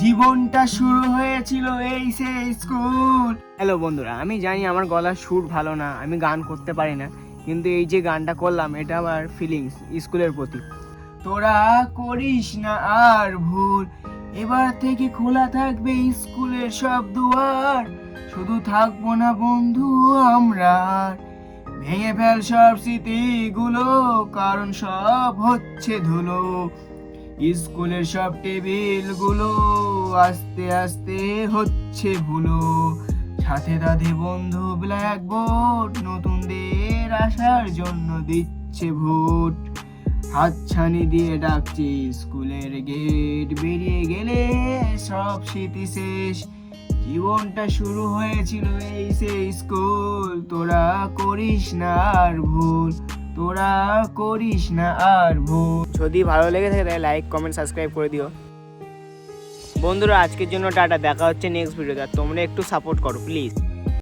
জীবনটা শুরু হয়েছিল এই সে স্কুল। হ্যালো বন্ধুরা, আমি জানি আমার গলার সুর ভালো না, আমি গান করতে পারি না, কিন্তু এই যে গানটা করলাম এটা আমার ফিলিংস স্কুলের প্রতি। তোরা করিস না আর ভুল, এবার থেকে খোলা থাকবে স্কুলের সব দুয়ার। শুধু থাকবো না বন্ধু আমরা আর। ভেঙে ফেল সব স্মৃতিগুলো, কারণ সব হচ্ছে ধুলো। স্কুলের সব টেবিলগুলো আস্তে আস্তে হচ্ছে ভুলো। সাথে দাদে বন্ধু ব্ল্যাকবোর্ড নতুনদের আসার জন্য দিচ্ছে ভোট। হাতছানি দিয়ে ডাকছে স্কুলের গেট, বেরিয়ে গেলে সব স্মৃতি শেষ। জীবনটা শুরু হয়েছিল এই সে স্কুল। তোরা করিস না আর ভুল, তোরা করিস না আর ভুল। যদি ভালো লেগে থাকে তাহলে লাইক, কমেন্ট, সাবস্ক্রাইব করে দিও। বন্ধুরা আজকের জন্য টাটা, দেখা হচ্ছে নেক্সট ভিডিওতে। আর তোমরা একটু সাপোর্ট করো প্লিজ।